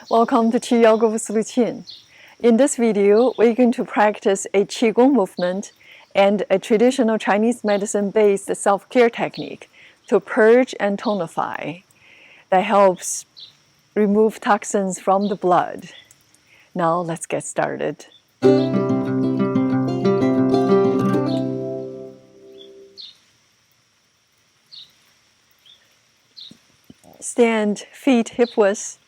Welcome to QiYoga with LuChin. In this video, we're going to practice a Qigong movement and a traditional Chinese medicine-based self-care technique to purge and tonify that helps remove toxins from the blood. Now let's get started. Stand feet hip-width,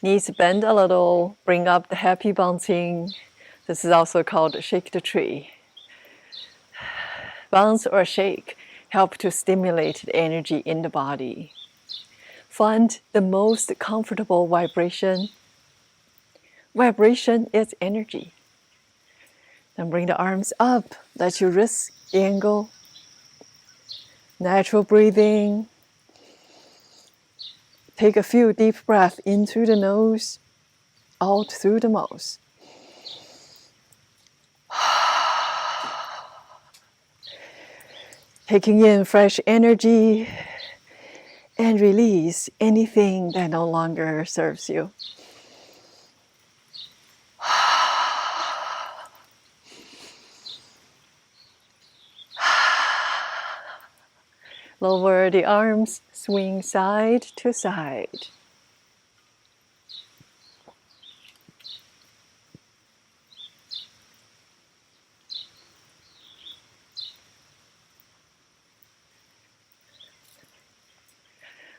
knees bend a little, bring up the happy bouncing. This is also called shake the tree. Bounce or shake help to stimulate the energy in the body. Find the most comfortable vibration. Vibration is energy. Then bring the arms up, let your wrists angle. Natural breathing. Take a few deep breaths in through the nose, out through the mouth. Taking in fresh energy and release anything that no longer serves you. Lower the arms, swing side to side.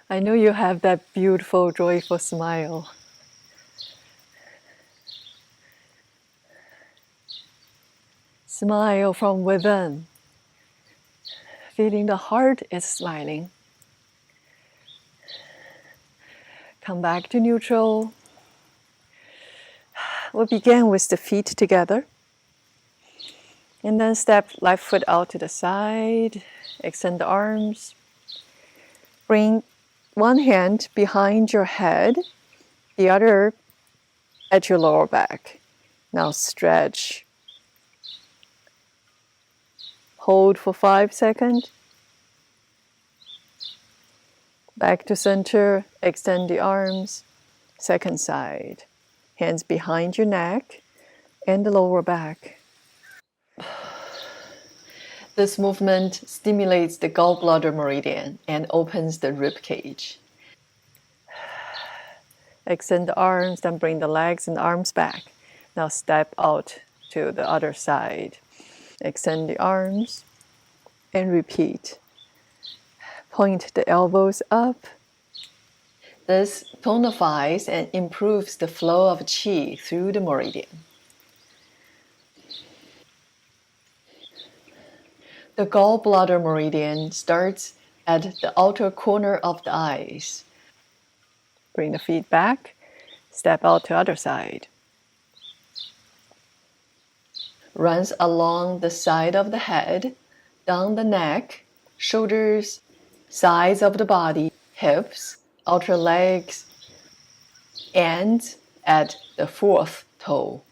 I know you have that beautiful, joyful smile. Smile from within. Feeling the heart is smiling. Come back to neutral. We'll begin with the feet together. And then step left foot out to the side. Extend the arms. Bring one hand behind your head, the other at your lower back. Now stretch. Hold for 5 seconds. Back to center, extend the arms. Second side. Hands behind your neck and the lower back. This movement stimulates the gallbladder meridian and opens the rib cage. Extend the arms, then bring the legs and arms back. Now step out to the other side. Extend the arms and repeat. Point the elbows up. This tonifies and improves the flow of qi through the meridian. The gallbladder meridian starts at the outer corner of the eyes. Bring the feet back. Step out to other side. Runs along the side of the head, down the neck, shoulders, sides of the body, hips, outer legs, and at the fourth toe.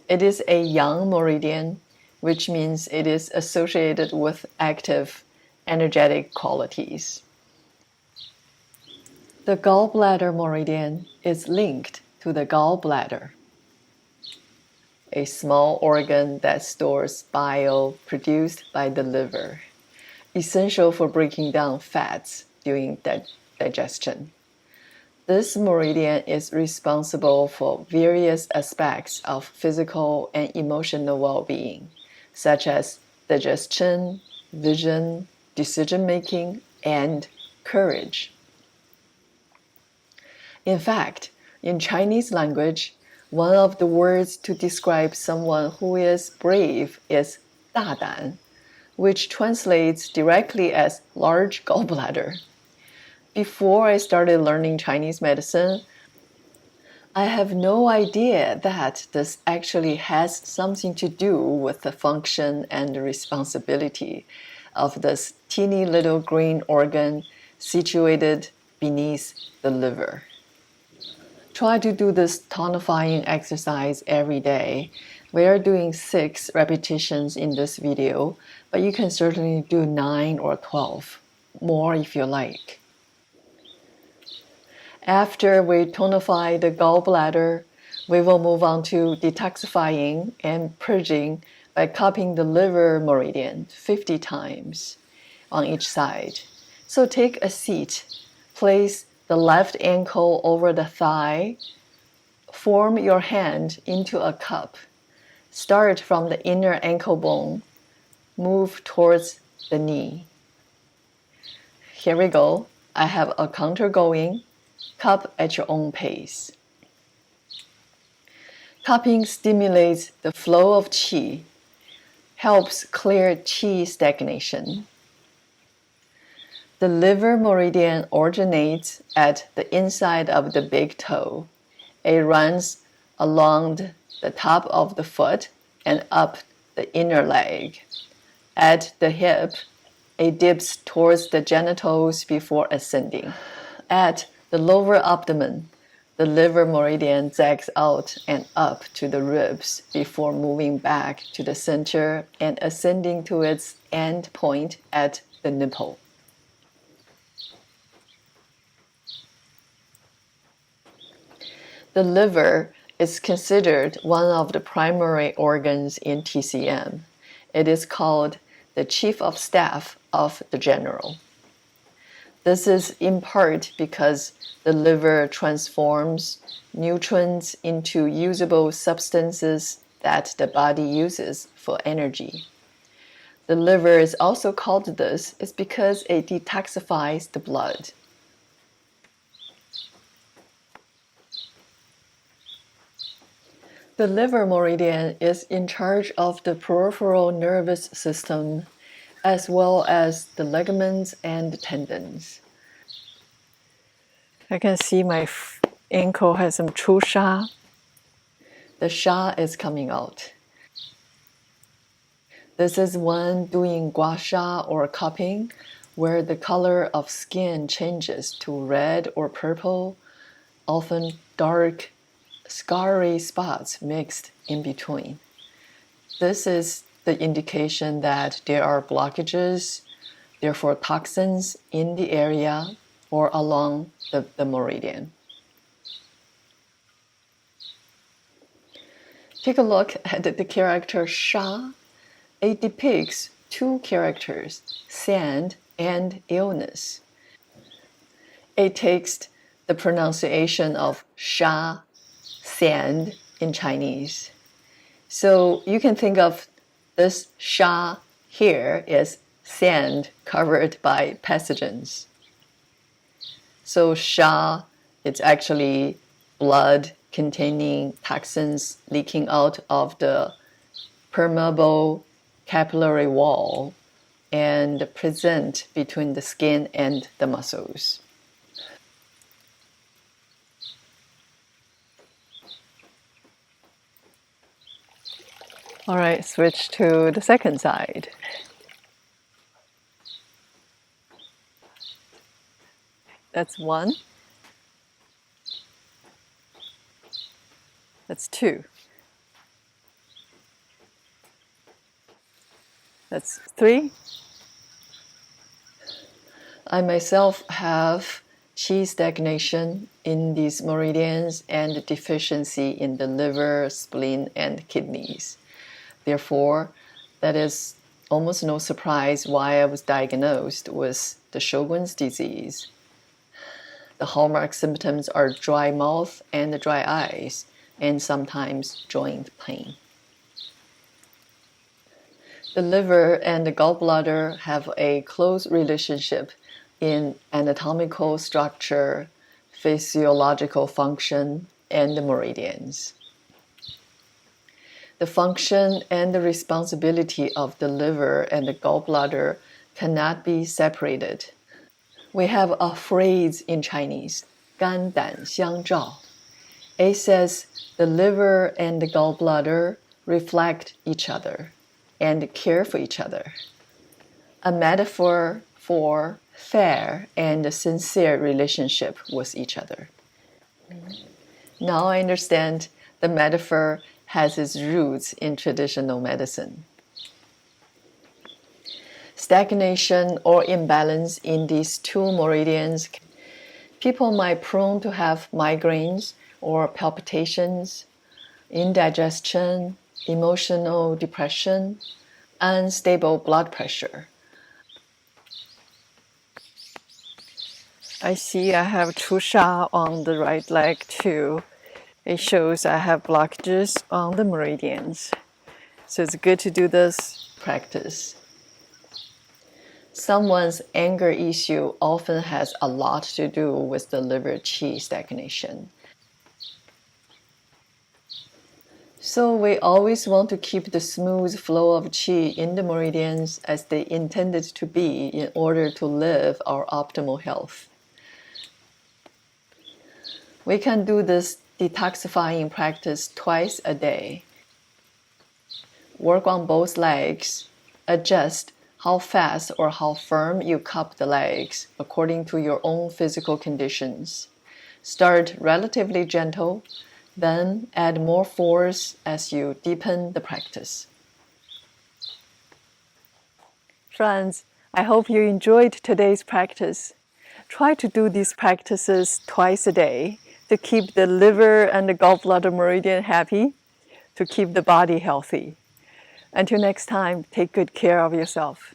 It is a yang meridian, which means it is associated with active, energetic qualities. The gallbladder meridian is linked to the gallbladder, a small organ that stores bile produced by the liver, essential for breaking down fats during digestion. This meridian is responsible for various aspects of physical and emotional well-being, such as digestion, vision, decision-making, and courage. In fact, in Chinese language, one of the words to describe someone who is brave is 大胆, which translates directly as large gallbladder. Before I started learning Chinese medicine, I have no idea that this actually has something to do with the function and the responsibility of this teeny little green organ situated beneath the liver. Try to do this tonifying exercise every day. We are doing 6 repetitions in this video, but you can certainly do 9 or 12, more if you like. After we tonify the gallbladder, we will move on to detoxifying and purging by cupping the liver meridian 50 times on each side. So take a seat, place the left ankle over the thigh, form your hand into a cup. Start from the inner ankle bone, move towards the knee. Here we go. I have a counter going. Cup at your own pace. Cupping stimulates the flow of qi, helps clear qi stagnation. The liver meridian originates at the inside of the big toe. It runs along the top of the foot and up the inner leg. At the hip, it dips towards the genitals before ascending. At the lower abdomen, the liver meridian zags out and up to the ribs before moving back to the center and ascending to its end point at the nipple. The liver is considered one of the primary organs in TCM. It is called the chief of staff of the general. This is in part because the liver transforms nutrients into usable substances that the body uses for energy. The liver is also called this is because it detoxifies the blood. The liver meridian is in charge of the peripheral nervous system, as well as the ligaments and tendons. I can see my ankle has some chu sha. The sha is coming out. This is when doing gua sha or cupping, where the color of skin changes to red or purple, often dark, scarry spots mixed in between. This is the indication that there are blockages, therefore toxins in the area or along the meridian. Take a look at the character sha. It depicts two characters, sand and illness. It takes the pronunciation of sha, sand in Chinese. So you can think of this sha here as sand covered by pathogens. So sha, it's actually blood containing toxins leaking out of the permeable capillary wall and present between the skin and the muscles. All right, switch to the second side. That's one. That's two. That's three. I myself have qi stagnation in these meridians and deficiency in the liver, spleen, and kidneys. Therefore, that is almost no surprise why I was diagnosed with the Sjogren's disease. The hallmark symptoms are dry mouth and dry eyes, and sometimes joint pain. The liver and the gallbladder have a close relationship in anatomical structure, physiological function, and the meridians. The function and the responsibility of the liver and the gallbladder cannot be separated. We have a phrase in Chinese, 肝胆相照. It says the liver and the gallbladder reflect each other and care for each other. A metaphor for fair and sincere relationship with each other. Now I understand the metaphor has its roots in traditional medicine. Stagnation or imbalance in these two meridians People might prone to have migraines or palpitations, indigestion, emotional depression, unstable blood pressure. I see I have chusha on the right leg too. It shows I have blockages on the meridians. So it's good to do this practice. Someone's anger issue often has a lot to do with the liver qi stagnation. So we always want to keep the smooth flow of qi in the meridians as they intended to be in order to live our optimal health. We can do this detoxifying practice twice a day. Work on both legs. Adjust how fast or how firm you cup the legs according to your own physical conditions. Start relatively gentle, then add more force as you deepen the practice. Friends, I hope you enjoyed today's practice. Try to do these practices twice a day to keep the liver and the gallbladder meridian happy, to keep the body healthy. Until next time, take good care of yourself.